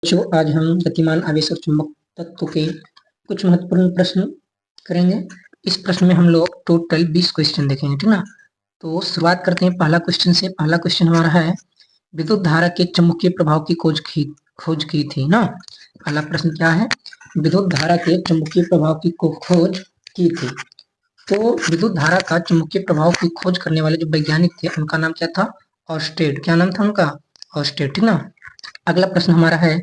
बच्चों, आज हम गतिमान आवेश और चुंबक तत्व के कुछ महत्वपूर्ण प्रश्न करेंगे। इस प्रश्न में हम लोग टोटल 20 क्वेश्चन देखेंगे, ठीक ना। तो शुरुआत करते हैं पहला क्वेश्चन से। पहला क्वेश्चन हमारा है, विद्युत धारा के चुंबकीय प्रभाव की खोज की थी ना। पहला प्रश्न क्या है, विद्युत धारा के चुंबकीय प्रभाव की खोज की थी। तो विद्युत धारा का चुंबकीय प्रभाव की खोज करने वाले जो वैज्ञानिक थे उनका नाम क्या था, ऑर्स्टेड। क्या नाम था उनका, ऑर्स्टेड, ठीक ना। अगला प्रश्न हमारा है,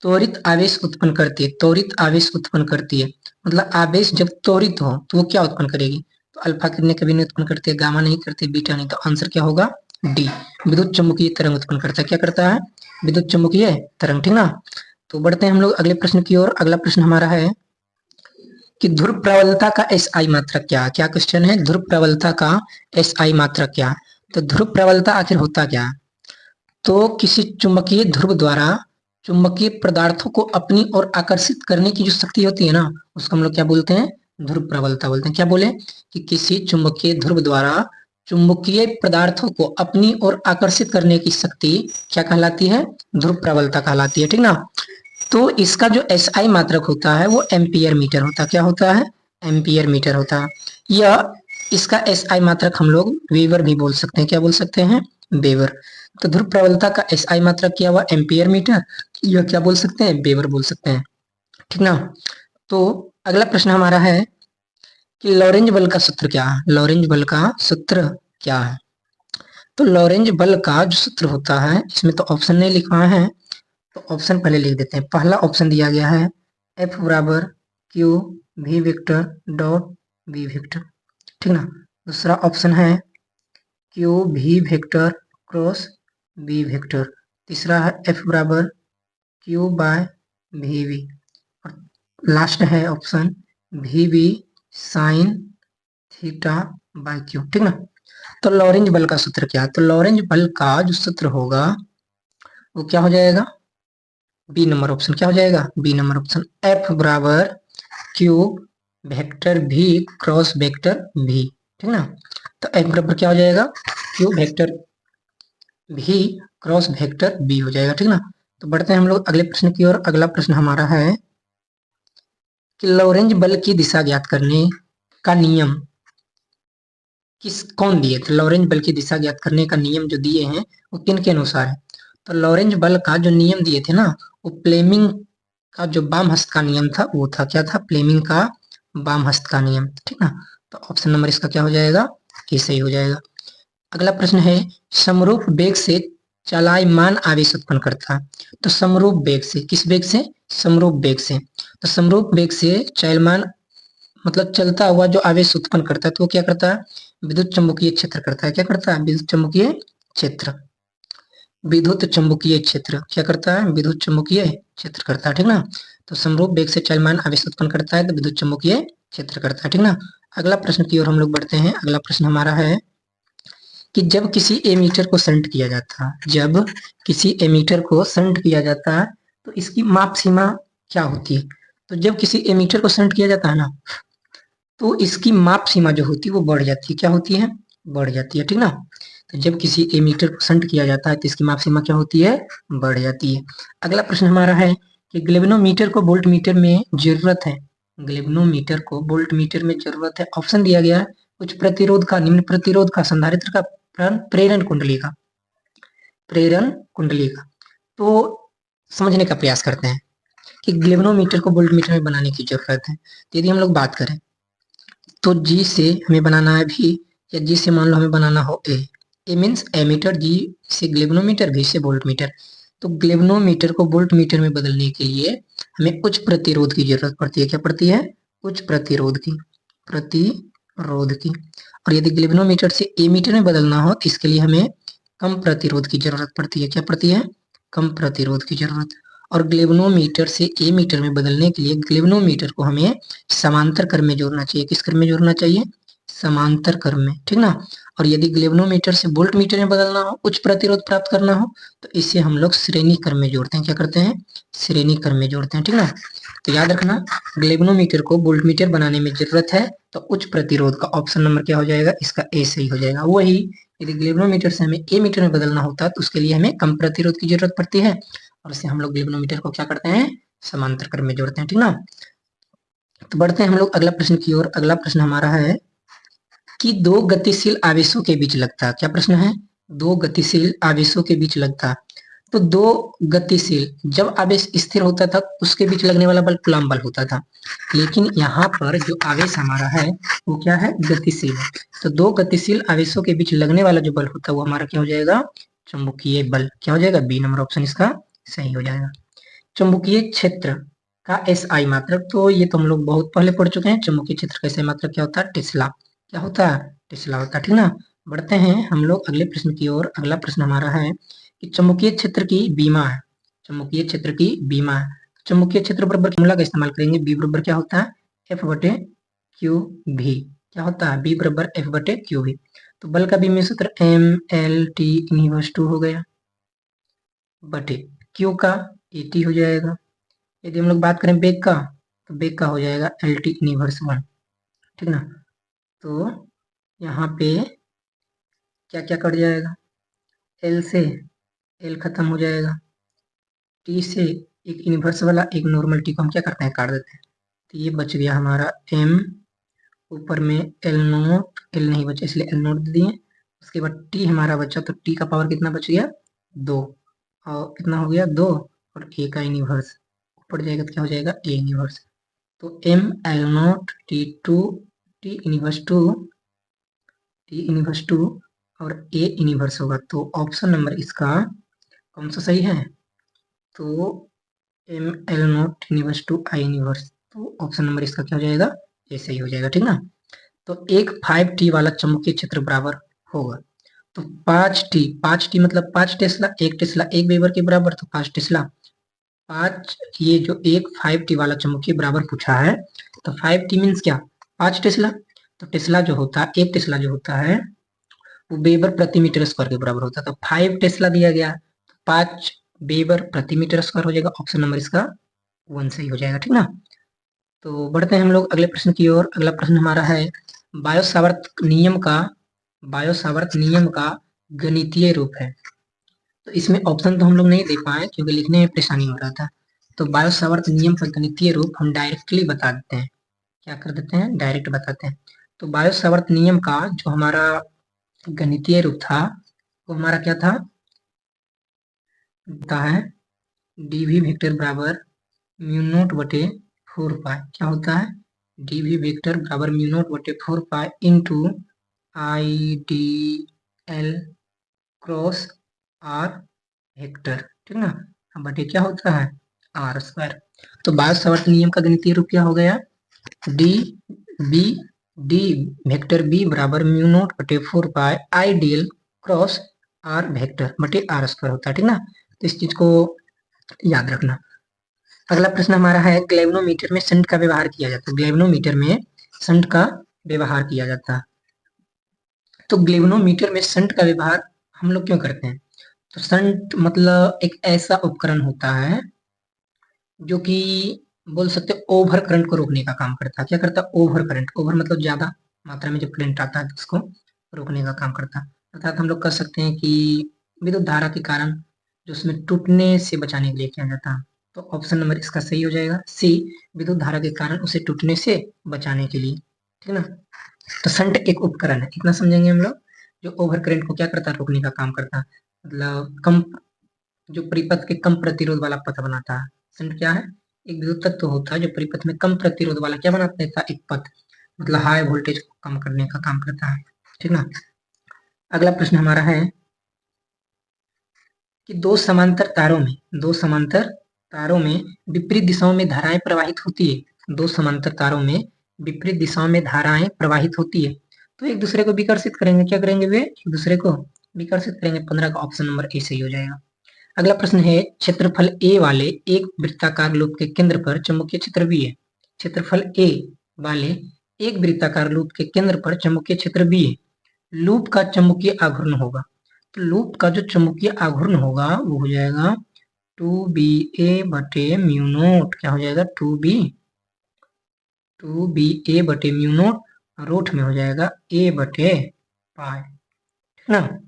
त्वरित आवेश उत्पन्न करती है। त्वरित आवेश उत्पन्न करती है मतलब आवेश जब त्वरित हो तो वो क्या उत्पन्न करेगी। तो अल्फा किरणें कभी नहीं उत्पन्न करती है, गामा नहीं करती, बीटा नहीं। तो आंसर क्या होगा, डी, विद्युत चुम्बकीय तरंग उत्पन्न करता है। क्या करता है, विद्युत चुम्बकीय तरंग, ठीक ना। तो बढ़ते हैं हम लोग अगले प्रश्न की ओर। अगला प्रश्न हमारा है कि ध्रुव प्रबलता का एसआई मात्रक क्या। क्या क्वेश्चन है, ध्रुव प्रबलता का एसआई मात्रक क्या। तो ध्रुव प्रबलता आखिर होता क्या है। तो किसी चुंबकीय ध्रुव द्वारा चुंबकीय पदार्थों को अपनी ओर आकर्षित करने की जो शक्ति होती है ना, उसको हम लोग क्या बोलते हैं, ध्रुव प्रबलता बोलते हैं। क्या बोले कि किसी चुंबकीय ध्रुव द्वारा चुंबकीय पदार्थों को अपनी ओर आकर्षित करने की शक्ति क्या कहलाती है, ध्रुव प्रबलता कहलाती है, ठीक ना। तो इसका जो एसआई मात्रक होता है वो एम्पियर मीटर होता है। क्या होता है, एम्पियर मीटर होता है। या इसका एसआई मात्रक हम लोग वेबर भी बोल सकते हैं। क्या बोल सकते हैं, वेबर। तो ध्रुव प्रबलता का एसआई मात्रक क्या हुआ, एम्पियर मीटर। यह क्या बोल सकते हैं, वेबर बोल सकते हैं, ठीक ना। तो अगला प्रश्न हमारा है कि लॉरेंज बल का सूत्र क्या है। लॉरेंज बल का सूत्र क्या है। तो लॉरेंज बल का जो सूत्र होता है, इसमें तो ऑप्शन नहीं लिखा है, तो ऑप्शन पहले लिख देते हैं। पहला ऑप्शन दिया गया है F बराबर Q V vector dot B vector, ठीक ना। दूसरा ऑप्शन है Q V vector cross B vector. तीसरा है F बराबर क्यू बाय वी वी। और लास्ट है option V V sine theta by Q, ठीक ना। तो लॉरेंज बल का सूत्र क्या है। तो लॉरेंज बल का जो सूत्र होगा वो क्या हो जाएगा, बी नंबर ऑप्शन। क्या हो जाएगा, बी नंबर ऑप्शन। एफ बराबर क्यू वेक्टर भी क्रॉस वेक्टर भी, ठीक ना। तो एफ बराबर क्या हो जाएगा, क्यू वेक्टर भी क्रॉस वेक्टर बी हो जाएगा, ठीक ना। तो बढ़ते हैं हम लोग अगले प्रश्न की ओर। अगला प्रश्न हमारा है कि लॉरेंज बल की दिशा ज्ञात करने का नियम कौन दिए थे। लॉरेंज बल की दिशा ज्ञात करने का नियम जो दिए हैं वो किन के अनुसार है। तो लॉरेंज बल का जो नियम दिए थे ना, वो फ्लेमिंग का जो वाम हस्त का नियम था वो था। क्या था, फ्लेमिंग का वाम हस्त का नियम, ठीक ना। तो ऑप्शन नंबर इसका क्या हो जाएगा, ये सही हो जाएगा। अगला प्रश्न है, समरूप वेग से चलायमान आवेश उत्पन्न करता है। तो समरूप वेग से, किस वेग से, समरूप वेग से। तो समरूप वेग से चलमान मतलब चलता हुआ जो आवेश उत्पन्न करता है तो वो क्या करता है, विद्युत चुम्बकीय क्षेत्र करता है। क्या करता है, विद्युत चुम्बकीय क्षेत्र। विद्युत चुम्बकीय क्षेत्र क्या करता है, विद्युत चुम्बकीय क्षेत्र करता है, ठीक ना। तो समरूप वेग से चलमान आवेश उत्पन्न करता है तो विद्युत चुम्बकीय क्षेत्र करता है, ठीक ना। अगला प्रश्न की ओर हम लोग बढ़ते हैं। अगला प्रश्न हमारा है कि जब किसी एमीटर को शंट किया जाता है, जब किसी एमीटर को शंट किया जाता है तो इसकी माप सीमा क्या होती है। तो जब किसी एमीटर को शंट किया जाता है ना, तो इसकी माप सीमा जो होती है वो बढ़ जाती है। क्या होती है, बढ़ जाती है, ठीक ना। तो जब किसी एमीटर को शंट किया जाता है तो इसकी माप सीमा क्या होती है, बढ़ जाती है। अगला प्रश्न हमारा है कि ग्लेवनोमीटर को वोल्ट मीटर में जरूरत है। ग्लेवनोमीटर को वोल्ट मीटर में जरूरत है। ऑप्शन दिया गया है उच्च प्रतिरोध का, निम्न प्रतिरोध का, संधारित्र का, प्रेरण कुंडली का, प्रेरण कुंडली का। तो समझने का प्रयास करते हैं कि ग्लेवनोमीटर को वोल्ट मीटर में बनाने की जरूरत है। तो यदि हम लोग बात करें तो जी से हमें बनाना है भी, या जी से मान लो हमें बनाना हो ए मीन्स एमीटर, जी से ग्लेवनोमीटर, भी से वोल्ट मीटर। तो ग्लेवनोमीटर को वोल्ट मीटर में बदलने के लिए हमें उच्च प्रतिरोध की जरूरत पड़ती है। क्या पड़ती है, उच्च प्रतिरोध की, प्रतिरोध की। और यदि ग्लेवनोमीटर से एमीटर में बदलना हो तो इसके लिए हमें कम प्रतिरोध की जरूरत पड़ती है। क्या पड़ती है, कम प्रतिरोध की जरूरत। और ग्लेवनोमीटर से एमीटर में बदलने के लिए ग्लेवनोमीटर को हमें समांतर क्रम में जोड़ना चाहिए। किस क्रम में जोड़ना चाहिए, समांतर क्रम में, ठीक ना। और यदि ग्लेवनोमीटर से वोल्ट मीटर में बदलना हो, उच्च प्रतिरोध प्राप्त करना हो, तो इसे हम लोग श्रेणी क्रम में जोड़ते हैं। क्या करते हैं, श्रेणी क्रम में जोड़ते हैं, ठीक ना। तो याद रखना, ग्लेवनोमीटर को वोल्ट मीटर बनाने में जरूरत है तो उच्च प्रतिरोध का। ऑप्शन नंबर क्या हो जाएगा, इसका ए सही हो जाएगा। वही यदि ग्लेवनोमीटर से हमें ए मीटर में बदलना होता है तो उसके लिए हमें कम प्रतिरोध की जरूरत पड़ती है। और इससे हम लोग ग्लेवनोमीटर को क्या करते हैं, समांतर क्रम में जोड़ते हैं, ठीक ना। तो बढ़ते हैं हम लोग अगला प्रश्न की ओर। अगला प्रश्न हमारा है कि दो गतिशील आवेशों के बीच लगता, क्या प्रश्न है, दो गतिशील आवेशों के बीच लगता। तो दो गतिशील, जब आवेश स्थिर होता था उसके बीच लगने वाला बल कूलम्ब बल होता था, लेकिन यहाँ पर जो आवेश हमारा है वो क्या है, गतिशील है। तो दो गतिशील आवेशों के बीच लगने वाला जो बल होता है वो हमारा क्या हो जाएगा, चुंबकीय बल। क्या हो जाएगा, बी नंबर ऑप्शन इसका सही हो जाएगा। चुंबकीय क्षेत्र का एसआई मात्रक, तो ये तो हम लोग बहुत पहले पढ़ चुके हैं। चुंबकीय क्षेत्र का एसआई मात्रक क्या होता है, टेस्ला। क्या होता है, टेस्ला होता है, ठीक ना। बढ़ते हैं हम लोग अगले प्रश्न की ओर। अगला प्रश्न हमारा है कि चुंबकीय क्षेत्र की बीमा है, चुंबकीय क्षेत्र की बीमा है। चुंबकीय क्षेत्र बराबर फॉर्मूला का इस्तेमाल करेंगे, बी बराबर क्या होता है, एफ बटे क्यू भी। क्या होता है, बी बराबर एफ बटे क्यू भी। तो बल का बीमीय सूत्र एम एल टी इनवर्स 2 हो गया, बटे क्यू का ए टी हो जाएगा। यदि हम लोग बात करें बेग का, तो बेग का हो जाएगा एल टी इनवर्स 1, ठीक ना। तो यहाँ पे क्या क्या कट जाएगा, एल से एल खत्म हो जाएगा, टी से एक इनवर्स वाला एक नॉर्मल टी को हम क्या करते हैं, काट देते हैं। तो ये बच गया हमारा एम, ऊपर में एल नोट, एल नहीं बचा इसलिए एल नोट दे दिए। उसके बाद टी हमारा बचा, तो टी का पावर कितना बच गया, 2, और कितना हो गया 2, और ए का इनवर्स ऊपर जाएगा तो क्या हो जाएगा, ए इनवर्स। तो M L note T two, T inverse 2, T inverse 2 और ए इनवर्स होगा। तो ऑप्शन नंबर इसका कौन सा सही है, तो M L not inverse 2 I inverse. तो ऑप्शन नंबर इसका क्या हो जाएगा, ये सही हो जाएगा, ठीक ना। तो एक 5T वाला चुंबकीय क्षेत्र बराबर होगा, तो 5T, 5T मतलब 5 टेस्ला, एक टेस्ला एक वेबर के बराबर, तो 5 टेस्ला 5, ये जो एक 5T वाला चुंबकीय बराबर पूछा है, तो 5T मीन्स क्या, 5 टेस्ला। तो टेस्ला जो होता है, एक टेस्ला जो होता है वो वेबर प्रति मीटर स्क्वायर के बराबर होता है। तो 5 टेस्ला दिया गया, तो 5 वेबर प्रति मीटर स्क्वायर हो जाएगा। ऑप्शन नंबर इसका 1 सही हो जाएगा, ठीक ना। तो बढ़ते हैं हम लोग अगले प्रश्न की ओर। अगला प्रश्न हमारा है बायो-सावर्त नियम का, बायो-सावर्त नियम का गणितीय रूप है। तो इसमें ऑप्शन तो हम लोग नहीं दे पाए क्योंकि लिखने में परेशानी हो रहा था। तो बायो-सावर्त नियम का गणितीय रूप हम डायरेक्टली बता देते हैं, क्या कर देते हैं, डायरेक्ट बताते हैं। तो बायो-सावर्त नियम का जो हमारा गणितीय रूप था वो हमारा क्या था, होता है डीवी वेक्टर बराबर म्यू नॉट बटे 4 पाई। क्या होता है, डीवी वेक्टर बराबर म्यू नॉट बटे 4 pi into I D L cross R vector, ठीक ना। बटे क्या होता है, आर स्क्वायर। तो बायो-सावर्त नियम का गणितीय रूप क्या हो गया, D B, D vector B बराबर म्यू नॉट बटे 4 pi I D L cross R vector बटे आर स्क्वायर होता है, ठीक ना। तो इस चीज को याद रखना। अगला प्रश्न हमारा है ग्लेवनोमीटर में शंट का व्यवहार किया जाता है, ग्लेवनोमीटर में शंट का व्यवहार किया जाता है। तो ग्लेवनोमीटर में शंट का व्यवहार हम लोग क्यों करते हैं, तो शंट मतलब एक ऐसा उपकरण होता है जो कि बोल सकते ओवर करंट को रोकने का काम करता है। क्या करता है, ओवर करंट, ओवर मतलब ज्यादा मात्रा में जब करंट आता है तो उसको रोकने का काम करता है। अर्थात हम लोग कह सकते हैं कि विद्युत धारा के कारण जो उसमें टूटने से बचाने के लिए किया जाता है। तो ऑप्शन नंबर इसका सही हो जाएगा, सी, विद्युत धारा के कारण उसे टूटने से बचाने के लिए, ठीक ना। तो शंट एक उपकरण है, इतना समझेंगे हम लोग, जो ओवर करंट को क्या करता है, रोकने का काम करता है। मतलब कम, जो परिपथ के कम प्रतिरोध वाला पथ बनाता है। शंट क्या है, एक विद्युत तत्व होता है जो परिपथ में कम प्रतिरोध वाला क्या बना देता है, एक पथ, मतलब हाई वोल्टेज को कम करने का काम करता है, ठीक ना। अगला प्रश्न हमारा है कि दो समांतर तारों में, दो समांतर तारों में विपरीत दिशाओं में धाराएं प्रवाहित होती है, दो समांतर तारों में विपरीत दिशाओं में धाराएं प्रवाहित होती है, तो एक दूसरे को विकर्षित करेंगे, क्या करेंगे वे, एक दूसरे को विकर्षित करेंगे। 15 का ऑप्शन नंबर ए सही हो जाएगा। अगला प्रश्न है क्षेत्रफल ए वाले एक वृत्ताकार लूप के केंद्र पर चुंबकीय क्षेत्र बी है, क्षेत्रफल ए वाले एक वृत्ताकार लूप के केंद्र पर चुंबकीय क्षेत्र बी है, लूप का चुंबकीय आघूर्ण होगा। तो लूप का जो चुंबकीय आघूर्ण होगा वो हो जाएगा 2ba बटे म्यू नोट, क्या हो जाएगा 2ba बटे म्यू नोट, रूट में हो जाएगा a बटे पाई, ठीक ना।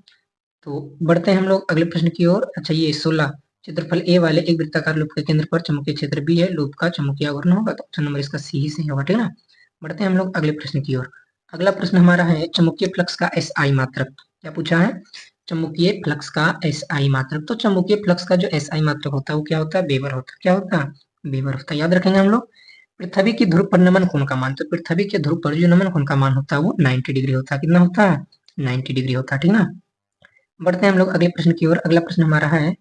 तो बढ़ते हैं हम लोग अगले प्रश्न की ओर। अच्छा ये 16 क्षेत्रफल ए वाले एक वृत्ताकार लूप के केंद्र पर चुंबकीय क्षेत्र बी है, लूप का चुंबकीय आघूर्ण होगा, तो ऑप्शन नंबर इसका सी ही सही होगा, ठीक है ना। बढ़ते हैं हम लोग अगले प्रश्न की ओर। अगला प्रश्न हमारा है चुंबकीय फ्लक्स का एसआई मात्रक। क्या पूछा है? चुंबकीय फ्लक्स का एसआई मात्रक। तो चुंबकीय फ्लक्स का जो एसआई मात्रक होता है वो क्या होता है? वेबर होता है। क्या होता है? वेबर होता है। याद रखेंगे हम लोग। पृथ्वी की ध्रुव पर नमन कोण का मान, तो पृथ्वी के ध्रुव पर जो नमन कोण का मान होता है वो 90 डिग्री होता है। कितना होता है? 90 डिग्री होता है, ठीक ना। बढ़ते हैं हम लोग अगले प्रश्न की ओर। अगला प्रश्न हमारा है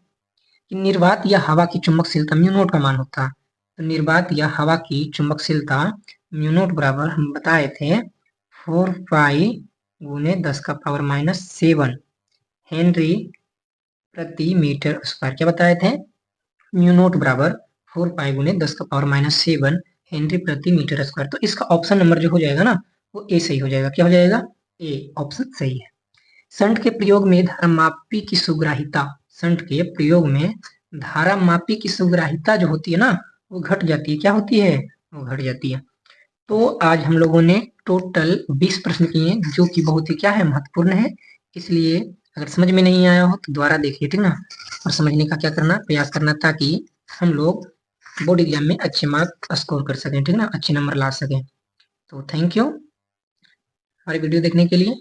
कि निर्वात या हवा की चुंबकशीलता म्यू नोट का मान होता है। तो निर्वात या हवा की चुंबकशीलता म्यू नोट बराबर हम बताए थे 4 पाई गुने 10 का पावर -7 हेनरी प्रति मीटर स्क्वायर। क्या बताए थे? म्यू नोट बराबर 4 पाई गुने 10 का पावर -7 हेनरी प्रति मीटर स्क्वायर। तो इसका ऑप्शन नंबर जो हो जाएगा ना वो ए सही हो जाएगा। क्या हो जाएगा? ए ऑप्शन सही है। शंट के प्रयोग में धारामापी की सुग्राहिता, शंट के प्रयोग में धारामापी की सुग्राहिता जो होती है ना वो घट जाती है। क्या होती है? वो घट जाती है। तो आज हम लोगों ने टोटल 20 प्रश्न किए जो कि बहुत ही क्या है? महत्वपूर्ण है। इसलिए अगर समझ में नहीं आया हो तो दोबारा देखिए, ठीक ना। और समझने का क्या करना? प्रयास करना, ताकि हम लोग बोर्ड एग्जाम में अच्छे मार्क स्कोर कर सकें, ठीक ना, अच्छे नंबर ला सकें। तो थैंक यू हमारी वीडियो देखने के लिए।